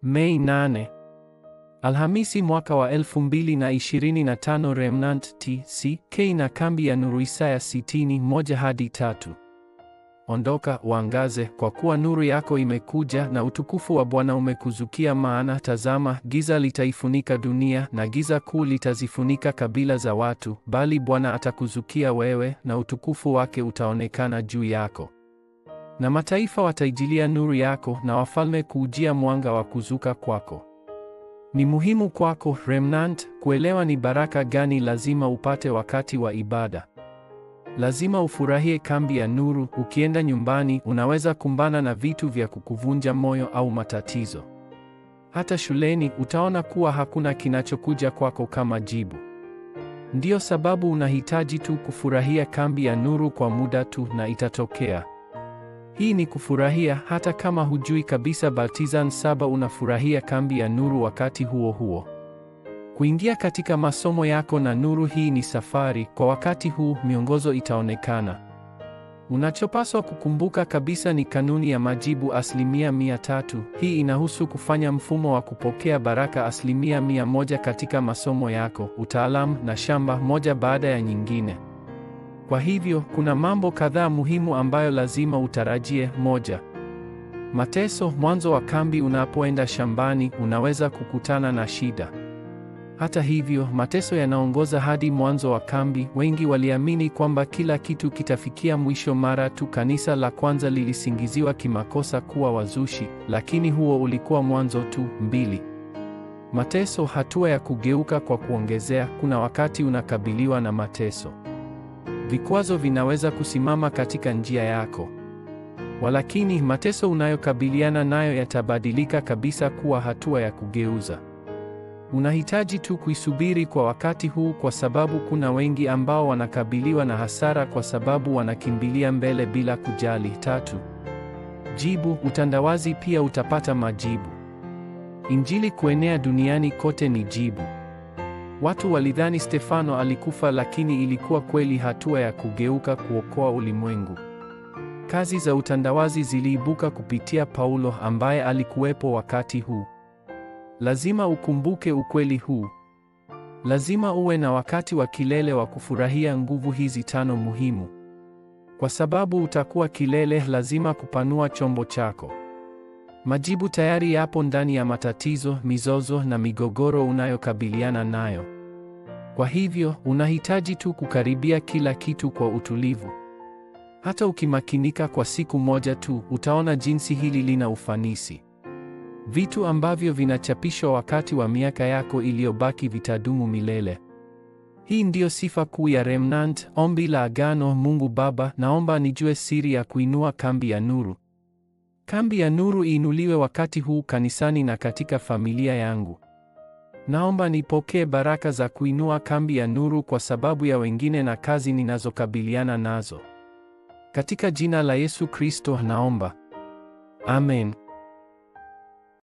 Mei 8. Alhamisi mwaka wa 2025. Remnant TCK na kambi ya nuru. Isaya 60:1-3. Ondoka, uangaze, kwa kuwa nuru yako imekuja na utukufu wa Bwana umekuzukia. Maana tazama, giza litaifunika dunia na giza kuu litazifunika kabila za watu, bali Bwana atakuzukia wewe na utukufu wake utaonekana juu yako. Na mataifa wataijilia nuru yako na wafalme kuujia mwanga wa kuzuka kwako. Ni muhimu kwako, Remnant, kuelewa ni baraka gani lazima upate wakati wa ibada. Lazima ufurahie kambi ya nuru. Ukienda nyumbani, unaweza kumbana na vitu vya kukuvunja moyo au matatizo. Hata shuleni, utaona kuwa hakuna kinachokuja kwako kama jibu. Ndiyo sababu unahitaji tu kufurahia kambi ya nuru kwa muda tu na itatokea. Hii ni kufurahia hata kama hujui kabisa. Baptizan 7 unafurahia kambi ya nuru wakati huo huo. Kuingia katika masomo yako na nuru hii ni safari. Kwa wakati huu miongozo itaonekana. Unachopaswa kukumbuka kabisa ni kanuni ya majibu 100%. Hii inahusu kufanya mfumo wa kupokea baraka 100% katika masomo yako, utaalamu na shamba, moja baada ya nyingine. Kwa hivyo, kuna mambo kadhaa muhimu ambayo lazima utarajie. Moja, mateso. Mwanzo wa kambi. Unapoenda shambani, unaweza kukutana na shida. Hata hivyo, mateso yanaongoza hadi mwanzo wa kambi. Wengi waliamini kwamba kila kitu kitafikia mwisho mara tu kanisa la kwanza lilisingiziwa kimakosa kuwa wazushi, lakini huo ulikuwa mwanzo tu. 2. Mateso, hatua ya kugeuka. Kwa kuongezea, kuna wakati unakabiliwa na mateso. Vikwazo vinaweza kusimama katika njia yako. Walakini, mateso unayokabiliana nayo yatabadilika kabisa kuwa hatua ya kugeuza. Unahitaji tu kuisubiri kwa wakati huu, kwa sababu kuna wengi ambao wanakabiliwa na hasara kwa sababu wanakimbilia mbele bila kujali. 3. Jibu. Utandawazi pia utapata majibu. Injili kuenea duniani kote ni jibu. Watu walidhani Stefano alikufa, lakini ilikuwa kweli hatua ya kugeuka kuokoa ulimwengu. Kazi za utandawazi ziliibuka kupitia Paulo ambaye alikuwepo wakati huu. Lazima ukumbuke ukweli huu. Lazima uwe na wakati wa kilele wa kufurahia nguvu hizi 5 muhimu. Kwa sababu utakuwa kilele, lazima kupanua chombo chako. Majibu tayari yapo ndani ya matatizo, mizozo na migogoro unayokabiliana nayo. Kwa hivyo, unahitaji tu kukaribia kila kitu kwa utulivu. Hata ukimakinika kwa siku moja tu, utaona jinsi hili lina ufanisi. Vitu ambavyo vinachapishwa wakati wa miaka yako iliyobaki vitadumu milele. Hii ndiyo sifa kuu ya Remnant. Ombi la agano. Mungu Baba, naomba nijue siri ya kuinua kambi ya nuru. Kambi ya nuru iinuliwe wakati huu kanisani na katika familia yangu. Naomba nipokee baraka za kuinua kambi ya nuru kwa sababu ya wengine na kazi ninazokabiliana nazo. Katika jina la Yesu Kristo naomba. Amen.